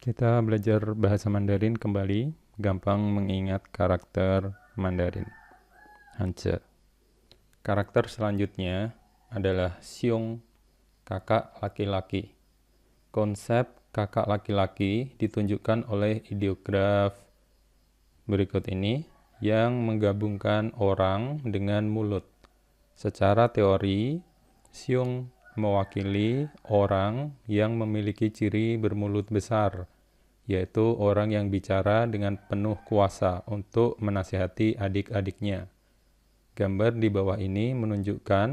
Kita belajar bahasa Mandarin kembali, gampang mengingat karakter Mandarin. Hanje. Karakter selanjutnya adalah Xiong, kakak laki-laki. Konsep kakak laki-laki ditunjukkan oleh ideograf berikut ini yang menggabungkan orang dengan mulut. Secara teori, Xiong mewakili orang yang memiliki ciri bermulut besar, yaitu orang yang bicara dengan penuh kuasa untuk menasihati adik-adiknya. Gambar di bawah ini menunjukkan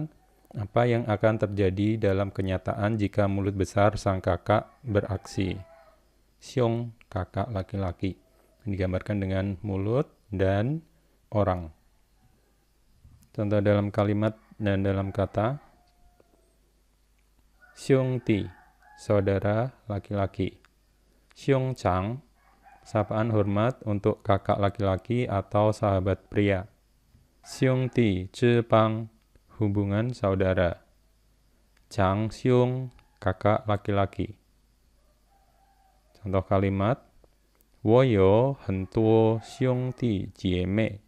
apa yang akan terjadi dalam kenyataan jika mulut besar sang kakak beraksi. Xiong, kakak laki-laki, digambarkan dengan mulut dan orang. Contoh dalam kalimat dan dalam kata. Xiong Ti, saudara laki-laki. Xiong Chang, sapaan hormat untuk kakak laki-laki atau sahabat pria. Xiong Ti Zhi Bang, hubungan saudara. Chang Xiong, kakak laki-laki. Contoh kalimat, 我有很多兄弟姐妹.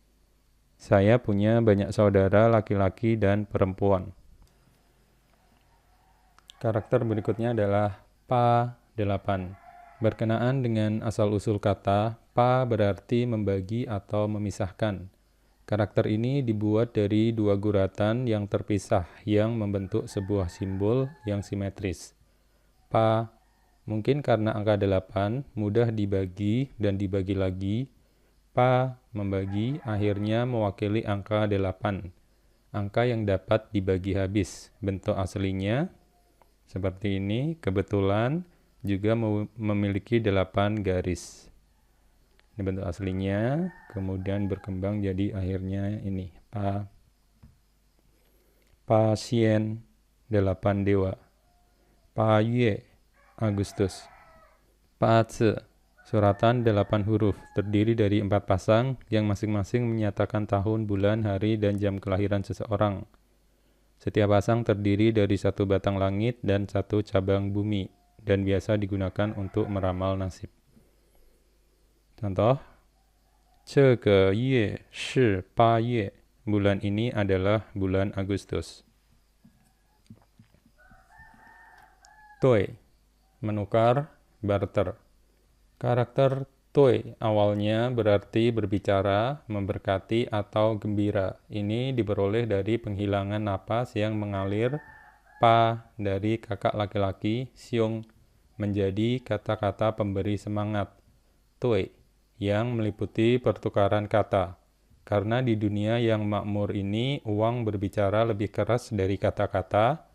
Saya punya banyak saudara laki-laki dan perempuan. Karakter berikutnya adalah pa 8. Berkenaan dengan asal-usul kata, pa berarti membagi atau memisahkan. Karakter ini dibuat dari dua guratan yang terpisah yang membentuk sebuah simbol yang simetris. Pa, mungkin karena angka 8 mudah dibagi dan dibagi lagi. Pa membagi akhirnya mewakili angka 8. Angka yang dapat dibagi habis. Bentuk aslinya seperti ini, kebetulan juga memiliki 8 garis. Ini bentuk aslinya, kemudian berkembang jadi akhirnya ini. Pasien 8 dewa. Pa Yue, Agustus. Pa Ce, suratan 8 huruf, terdiri dari 4 pasang yang masing-masing menyatakan tahun, bulan, hari, dan jam kelahiran seseorang. Setiap pasang terdiri dari satu batang langit dan satu cabang bumi, dan biasa digunakan untuk meramal nasib. Contoh, 这个月是8月, bulan ini adalah bulan Agustus. Toi, menukar, barter. Karakter toi awalnya berarti berbicara, memberkati, atau gembira. Ini diperoleh dari penghilangan napas yang mengalir pa dari kakak laki-laki Xiong menjadi kata-kata pemberi semangat toi yang meliputi pertukaran kata. Karena di dunia yang makmur ini uang berbicara lebih keras dari kata-kata,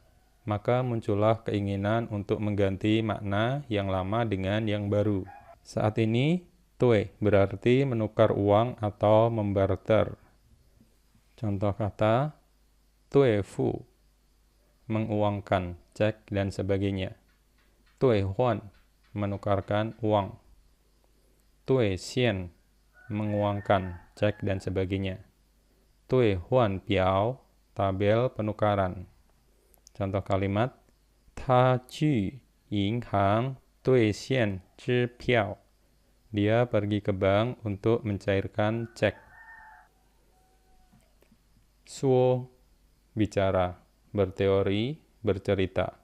maka muncullah keinginan untuk mengganti makna yang lama dengan yang baru. Saat ini, toi berarti menukar uang atau membarter. Contoh kata, toi fu, menguangkan, cek, dan sebagainya. Toi huan, menukarkan uang. Toi xian, menguangkan, cek, dan sebagainya. Toi huan piao, tabel penukaran. Contoh kalimat, ta ju ying hang Dui xian zhi piao. Dia pergi ke bank untuk mencairkan cek. Suo, bicara, berteori, bercerita.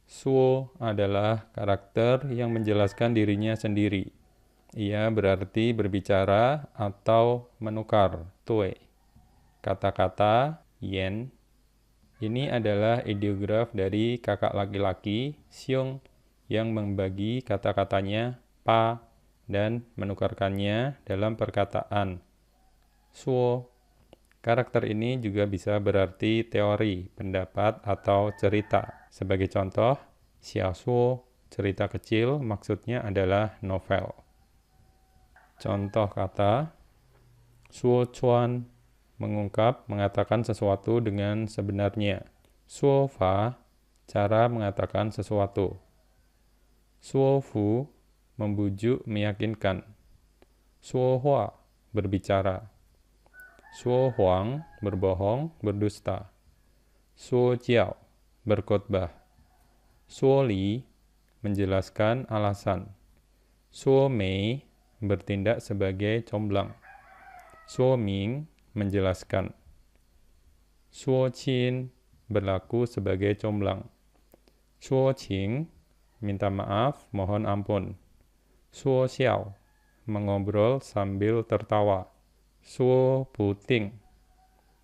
Suo adalah karakter yang menjelaskan dirinya sendiri. Ia berarti berbicara atau menukar, tue. Kata-kata, yen. Ini adalah ideograf dari kakak laki-laki, Xiong, yang membagi kata-katanya pa dan menukarkannya dalam perkataan suo. Karakter ini juga bisa berarti teori, pendapat, atau cerita. Sebagai contoh, xiaosuo, cerita kecil, maksudnya adalah novel. Contoh kata, suo chuan, mengungkap, mengatakan sesuatu dengan sebenarnya. Suo fa, cara mengatakan sesuatu. Suo fu, membujuk, meyakinkan. Suo hua, berbicara. Suo huang, berbohong, berdusta. Suo jiao, berkhotbah. Suo li, menjelaskan alasan. Suo mei bertindak sebagai comblang. Suo ming menjelaskan. Suo qin berlaku sebagai comblang. Suo qing minta maaf, mohon ampun. Suo xiao mengobrol sambil tertawa. Suo puting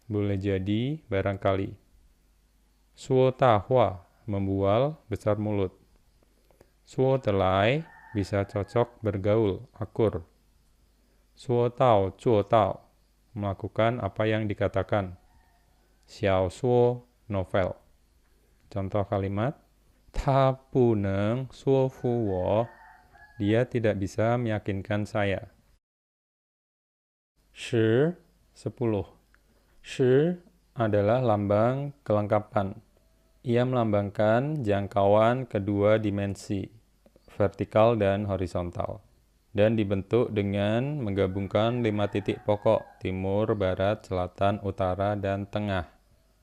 boleh jadi, barangkali. Suo tahua membual, besar mulut. Suo telai bisa cocok bergaul, akur. Suo tao, cuo tao melakukan apa yang dikatakan. Xiao suo novel. Contoh kalimat, ta bu neng suo fu wo, dia tidak bisa meyakinkan saya. Shi 10. Shi adalah lambang kelengkapan. Ia melambangkan jangkauan kedua dimensi, vertikal dan horizontal, dan dibentuk dengan menggabungkan 5 titik pokok, timur, barat, selatan, utara, dan tengah.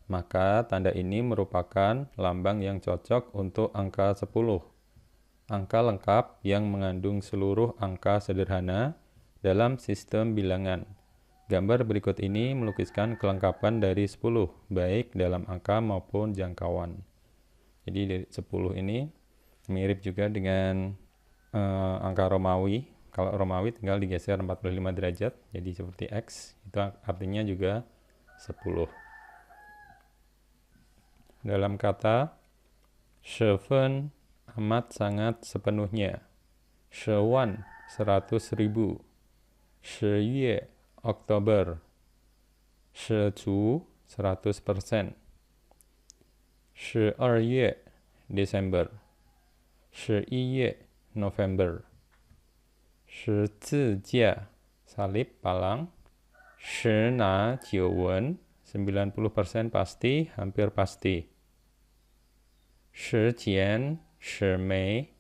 Maka tanda ini merupakan lambang yang cocok untuk angka 10. Angka lengkap yang mengandung seluruh angka sederhana dalam sistem bilangan. Gambar berikut ini melukiskan kelengkapan dari 10, baik dalam angka maupun jangkauan. Jadi dari 10 ini mirip juga dengan angka Romawi. Kalau Romawi tinggal digeser 45 derajat, jadi seperti X, itu artinya juga 10. Dalam kata, shefen amat sangat sepenuhnya. Shewan 100.000. Sheyue Oktober. Shecu 100%. Sheyue Desember. Sheyue November. Shizijia salib palang. Shina jiwen 90% pasti, hampir pasti. Shijian shimei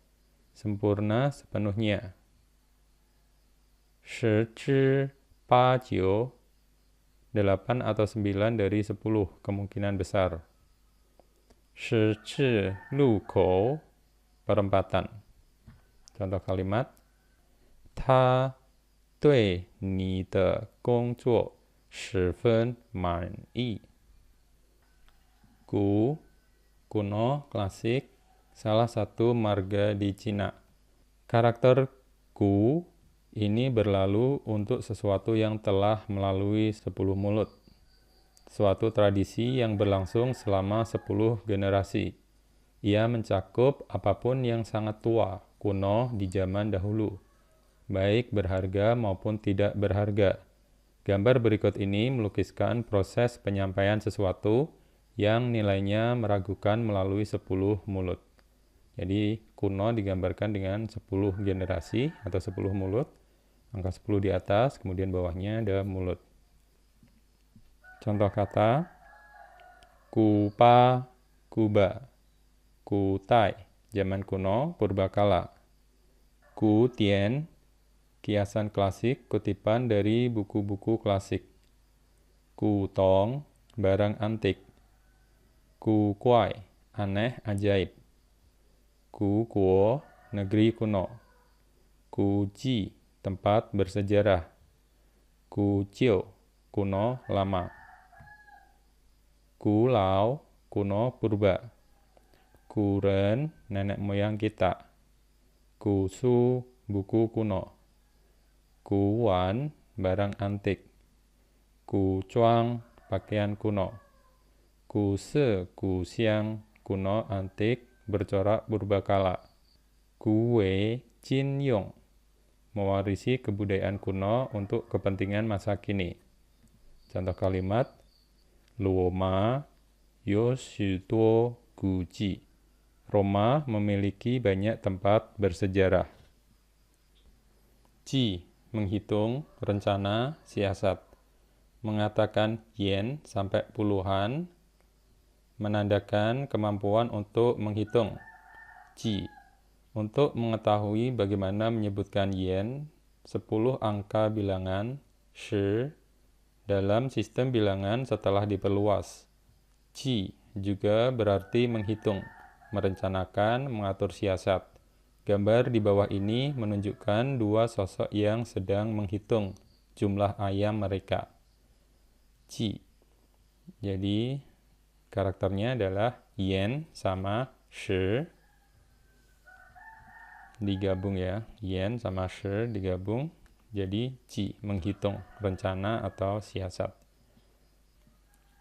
sempurna sepenuhnya. Shizhi 8 atau 9 dari 10 kemungkinan besar. Shizhi lukou perempatan. Contoh kalimat, ta dui ni de gongzuo shifen manyi. Gu kuno, klasik, salah satu marga di Cina. Karakter gu ini berlalu untuk sesuatu yang telah melalui 10 mulut. Suatu tradisi yang berlangsung selama 10 generasi. Ia mencakup apapun yang sangat tua, kuno di zaman dahulu, baik berharga maupun tidak berharga. Gambar berikut ini melukiskan proses penyampaian sesuatu yang nilainya meragukan melalui 10 mulut. Jadi kuno digambarkan dengan 10 generasi atau 10 mulut. Angka 10 di atas, kemudian bawahnya ada mulut. Contoh kata, kupa, kuba, kutai, zaman kuno, purbakala. Kutien, kiasan klasik, kutipan dari buku-buku klasik. Kutong, barang antik. Kukuai, aneh, ajaib. Kukuo, negeri kuno. Kuji, tempat bersejarah. Kucio, kuno, lama. Kulau, kuno, purba. Kuren, nenek moyang kita. Kusu, buku kuno. Kuwan, barang antik. Kucuang, pakaian kuno. Kuse, kusiang, kuno, antik, bercorak purbakala. Kue, cinyong, mewarisi kebudayaan kuno untuk kepentingan masa kini. Contoh kalimat, Roma yoshituo guji. Roma memiliki banyak tempat bersejarah. Ji, menghitung, rencana, siasat. Mengatakan yen sampai puluhan, menandakan kemampuan untuk menghitung. Ji, untuk mengetahui bagaimana menyebutkan yen, 10 angka bilangan shi dalam sistem bilangan setelah diperluas. Ji juga berarti menghitung, merencanakan, mengatur siasat. Gambar di bawah ini menunjukkan dua sosok yang sedang menghitung jumlah ayam mereka. Ji. Jadi karakternya adalah Yan sama Shi. Digabung ya. Yan sama Shi digabung. Jadi Ji, menghitung, rencana atau siasat.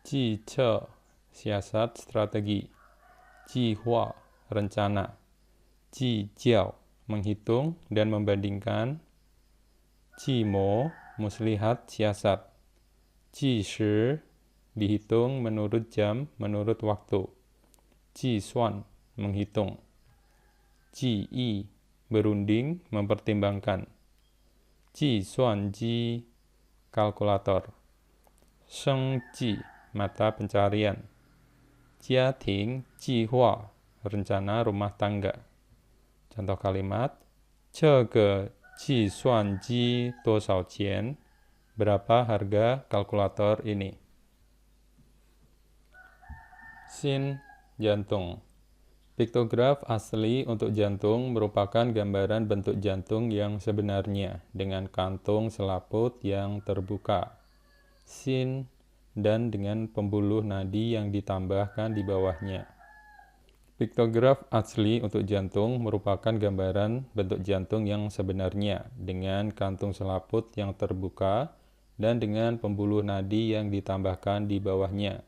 Ji Ce, siasat strategi. Ji Hua, rencana. Ji Jiao, menghitung dan membandingkan. Ji Mo, muslihat siasat. Ji Shi, dihitung menurut jam, menurut waktu. Ji Xuan, menghitung. Ji Yi, berunding, mempertimbangkan. Ji Xuan Ji, kalkulator. Sheng Ji, mata pencarian. Jia Ting Ji Hua, rencana rumah tangga. Contoh kalimat, 这个计算机多少钱? Berapa harga kalkulator ini? Sin, jantung. Piktograf asli untuk jantung merupakan gambaran bentuk jantung yang sebenarnya dengan kantung selaput yang terbuka. Sin, dan dengan pembuluh nadi yang ditambahkan di bawahnya. Piktograf asli untuk jantung merupakan gambaran bentuk jantung yang sebenarnya dengan kantung selaput yang terbuka dan dengan pembuluh nadi yang ditambahkan di bawahnya.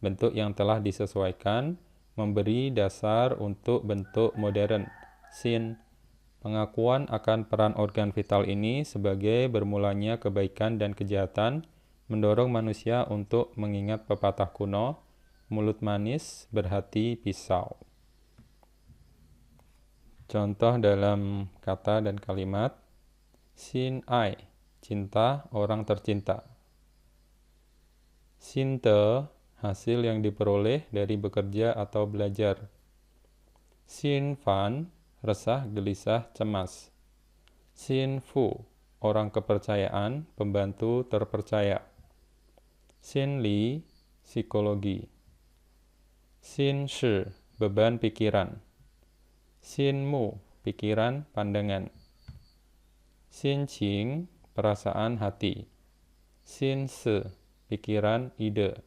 Bentuk yang telah disesuaikan memberi dasar untuk bentuk modern. Sin, pengakuan akan peran organ vital ini sebagai bermulanya kebaikan dan kejahatan mendorong manusia untuk mengingat pepatah kuno, mulut manis berhati pisau. Contoh dalam kata dan kalimat, Xin ai, cinta orang tercinta. Xin te, hasil yang diperoleh dari bekerja atau belajar. Xin fan, resah, gelisah, cemas. Xin fu, orang kepercayaan, pembantu terpercaya. Xin li, psikologi. Xin shi, beban pikiran. Xin mu, pikiran, pandangan. Xin qing, perasaan hati. Xin se, pikiran, ide.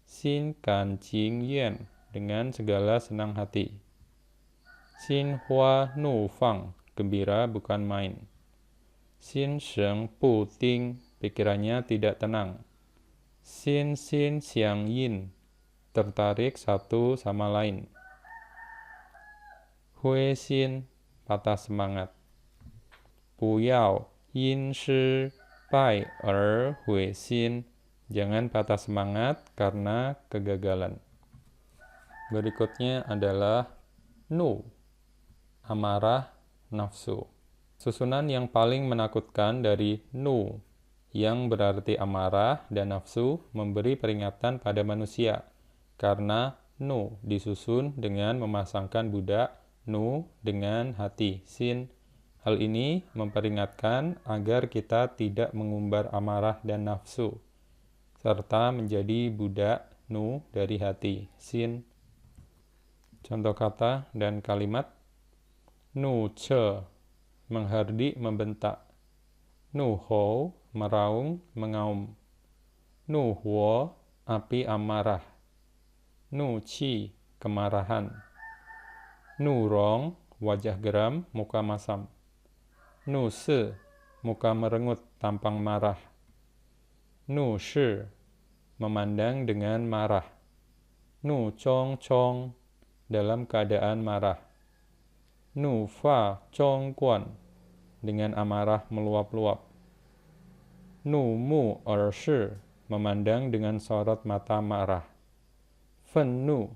Xin kan qing yan, dengan segala senang hati. Xin hua nu fang, gembira bukan main. Xin sheng pu ting, pikirannya tidak tenang. Xin xin xiang yin, tertarik satu sama lain. Hui xin, patah semangat. Bu yao yin shi bai hui xin, jangan patah semangat karena kegagalan. Berikutnya adalah nu, amarah, nafsu. Susunan yang paling menakutkan dari nu, yang berarti amarah dan nafsu, memberi peringatan pada manusia, karena nu disusun dengan memasangkan budak nu dengan hati, sin. Hal ini memperingatkan agar kita tidak mengumbar amarah dan nafsu, serta menjadi budak nu dari hati, sin. Contoh kata dan kalimat, nu ce, menghardik, membentak. Nu hou, meraung, mengaum. Nu huo, api amarah. Nu qi, kemarahan. Nu rong, wajah geram, muka masam. Nu se, muka merengut, tampang marah. Nu shi, memandang dengan marah. Nu chong chong, dalam keadaan marah. Nu fa chong guan, dengan amarah meluap-luap. Nu mu shi, memandang dengan sorot mata marah. Fen nu,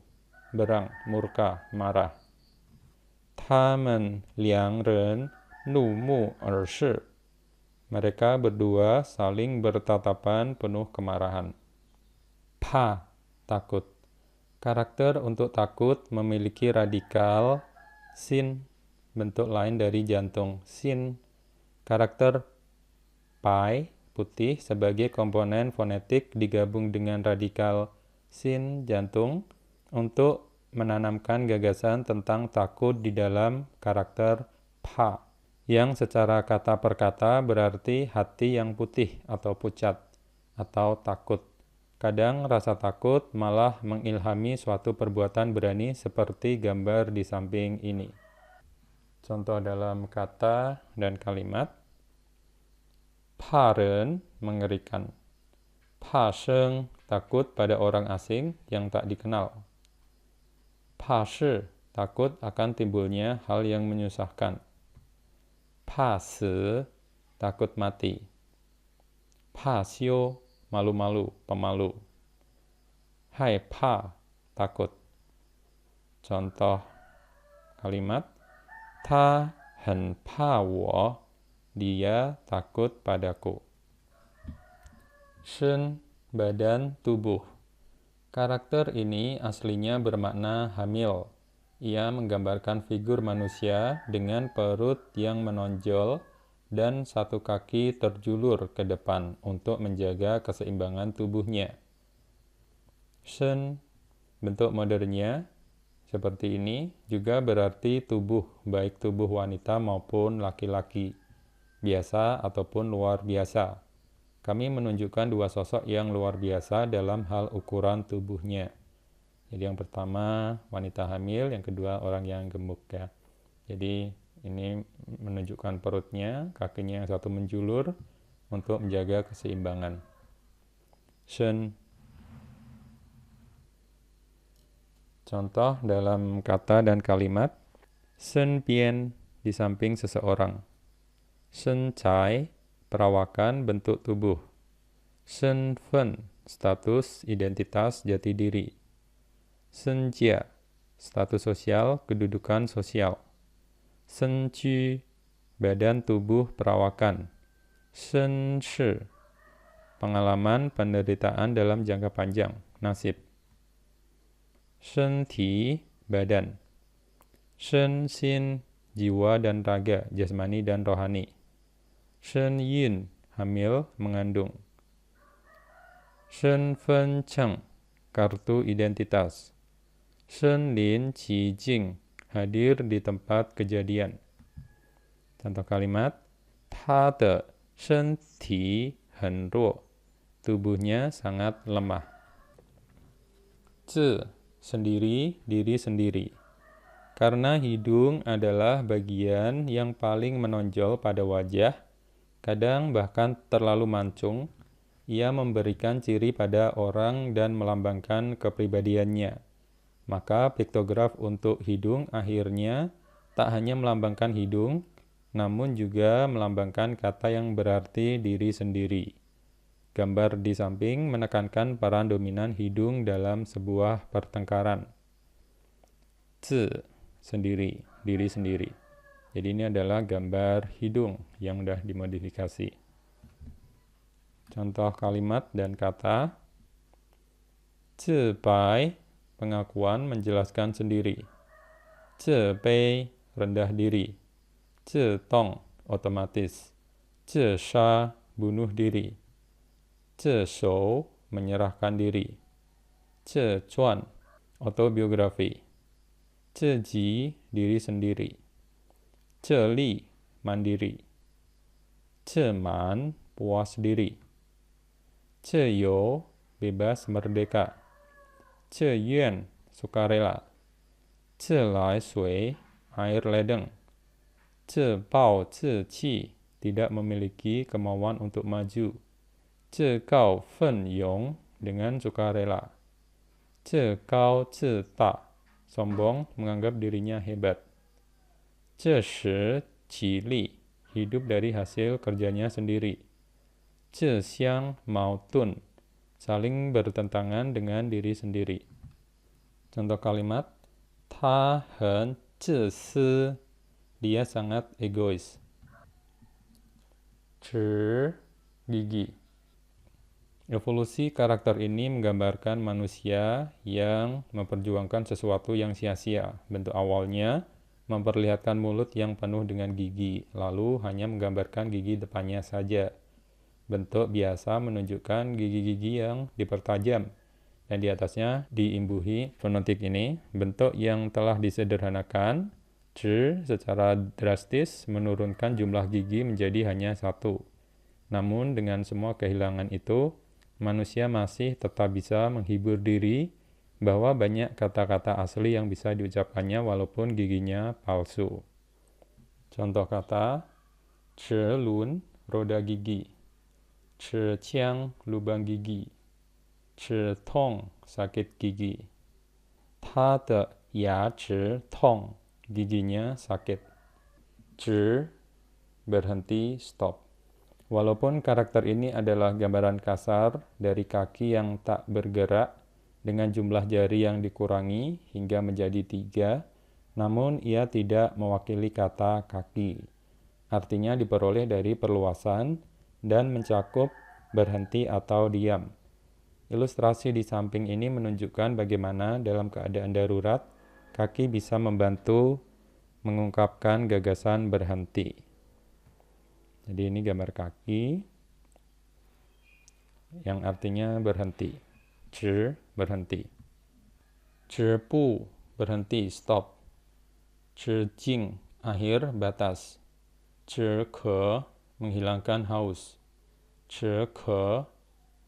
berang, murka, marah. Tamen liang ren nu mu shi, mereka berdua saling bertatapan penuh kemarahan. Pa, takut. Karakter untuk takut memiliki radikal sin, bentuk lain dari jantung, sin. Karakter pai, putih, sebagai komponen fonetik digabung dengan radikal sin, jantung, untuk menanamkan gagasan tentang takut di dalam karakter pa, yang secara kata per kata berarti hati yang putih atau pucat, atau takut. Kadang rasa takut malah mengilhami suatu perbuatan berani seperti gambar di samping ini. Contoh dalam kata dan kalimat. Paren, mengerikan. Pasheng, takut pada orang asing yang tak dikenal. Pashi, takut akan timbulnya hal yang menyusahkan. Pase, takut mati. Pasio, malu-malu, pemalu. Hai pa, takut. Contoh kalimat. Ta hen pa wo, dia takut padaku. Shen, badan, tubuh. Karakter ini aslinya bermakna hamil. Ia menggambarkan figur manusia dengan perut yang menonjol dan satu kaki terjulur ke depan untuk menjaga keseimbangan tubuhnya. Shen, bentuk modernnya seperti ini, juga berarti tubuh, baik tubuh wanita maupun laki-laki, biasa ataupun luar biasa. Kami menunjukkan dua sosok yang luar biasa dalam hal ukuran tubuhnya. Jadi yang pertama wanita hamil, yang kedua orang yang gemuk ya. Jadi ini menunjukkan perutnya, kakinya yang satu menjulur untuk menjaga keseimbangan. Shen. Contoh dalam kata dan kalimat. Shen bian, di samping seseorang. Shen cai, perawakan bentuk tubuh. Shen fen, status identitas jati diri. Shen jia, status sosial kedudukan sosial. Shen ju, badan tubuh perawakan. Shen shi, pengalaman penderitaan dalam jangka panjang, nasib. Shen ti, badan. Shen xin, jiwa dan raga, jasmani dan rohani. Shen yin, hamil, mengandung. Shen fen cheng, kartu identitas. Shen lin qi jing, hadir di tempat kejadian. Contoh kalimat. Ta de shen ti hen ruo, tubuhnya sangat lemah. Zi, sendiri, diri sendiri. Karena hidung adalah bagian yang paling menonjol pada wajah, kadang bahkan terlalu mancung, ia memberikan ciri pada orang dan melambangkan kepribadiannya. Maka piktograf untuk hidung akhirnya tak hanya melambangkan hidung, namun juga melambangkan kata yang berarti diri sendiri. Gambar di samping menekankan peran dominan hidung dalam sebuah pertengkaran. Zi, sendiri, diri sendiri. Jadi ini adalah gambar hidung yang sudah dimodifikasi. Contoh kalimat dan kata. Zi bai, pengakuan menjelaskan sendiri. Zi bei, rendah diri. Zi tong, otomatis. Zi sha, bunuh diri. Zi shou, menyerahkan diri. Zi cuan, autobiografi. Zi ji, diri sendiri. Zi li, mandiri. Zi man, puas diri. Zi you, bebas merdeka. Zi yuan, sukarela. Zi lai sui, air ledeng. Zi bao zi qi, tidak memiliki kemauan untuk maju. Zi gao fen yong, dengan sukarela. Zi gao zi ta, sombong, menganggap dirinya hebat. Zi shi qi li, hidup dari hasil kerjanya sendiri. Zi xiang mao tun, saling bertentangan dengan diri sendiri. Contoh kalimat. Ta hen zi si, dia sangat egois. Zhi, gigi. Evolusi karakter ini menggambarkan manusia yang memperjuangkan sesuatu yang sia-sia. Bentuk awalnya memperlihatkan mulut yang penuh dengan gigi, lalu hanya menggambarkan gigi depannya saja. Bentuk biasa menunjukkan gigi-gigi yang dipertajam, dan di atasnya diimbuhi fonetik ini. Bentuk yang telah disederhanakan, secara drastis menurunkan jumlah gigi menjadi hanya 1. Namun dengan semua kehilangan itu, manusia masih tetap bisa menghibur diri bahwa banyak kata-kata asli yang bisa diucapkannya walaupun giginya palsu. Contoh kata, lun, roda gigi, ciang, lubang gigi, tong, sakit gigi, ta de ya tong, giginya sakit, berhenti, stop. Walaupun karakter ini adalah gambaran kasar dari kaki yang tak bergerak dengan jumlah jari yang dikurangi hingga menjadi 3, namun ia tidak mewakili kata kaki. Artinya diperoleh dari perluasan dan mencakup berhenti atau diam. Ilustrasi di samping ini menunjukkan bagaimana dalam keadaan darurat, kaki bisa membantu mengungkapkan gagasan berhenti. Jadi ini gambar kaki yang artinya berhenti. Berhenti. Bu, berhenti, stop. Jing, akhir, batas. Ke, menghilangkan haus. Ke,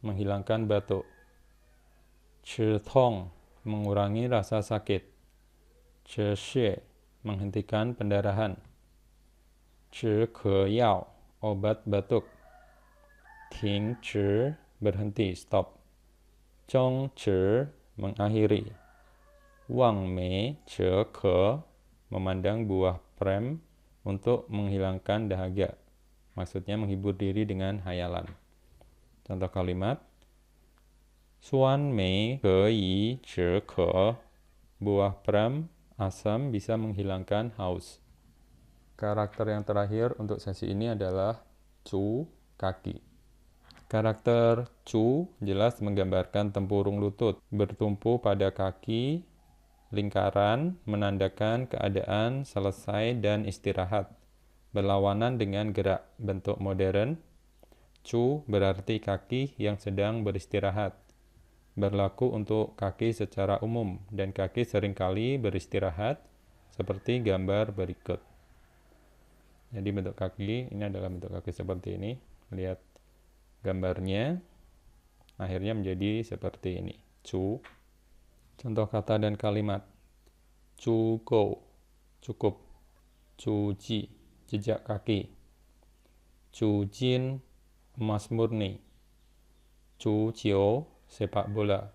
menghilangkan batuk. Tong, mengurangi rasa sakit. Xie, menghentikan pendarahan. Ke yao, obat batuk. Ting, berhenti, stop. Zhong, mengakhiri. Wang mei, ke, memandang buah prem untuk menghilangkan dahaga. Maksudnya menghibur diri dengan hayalan. Contoh kalimat, Suan mei ke yi ke, buah prem asam bisa menghilangkan haus. Karakter yang terakhir untuk sesi ini adalah kaki. Karakter jelas menggambarkan tempurung lutut, bertumpu pada kaki, lingkaran, menandakan keadaan selesai dan istirahat, berlawanan dengan gerak. Bentuk modern, berarti kaki yang sedang beristirahat, berlaku untuk kaki secara umum, dan kaki seringkali beristirahat, seperti gambar berikut. Jadi bentuk kaki, ini adalah bentuk kaki seperti ini. Lihat gambarnya, akhirnya menjadi seperti ini. Contoh kata dan kalimat. Go, cukup. Ji, jejak kaki. Jin, emas murni. Jiu, sepak bola.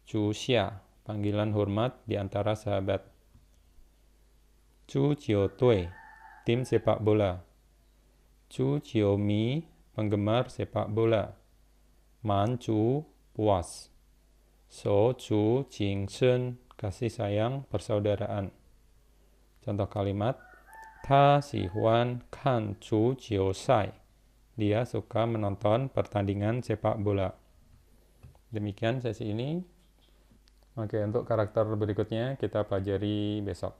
Xia, panggilan hormat di antara sahabat. Jiu Tui, tim sepak bola. Jiu Mi, penggemar sepak bola. Man puas. Jing Shen, kasih sayang persaudaraan. Contoh kalimat, Ta Huan kan jiu sai. Dia suka menonton pertandingan sepak bola. Demikian sesi ini. Oke, untuk karakter berikutnya kita pelajari besok.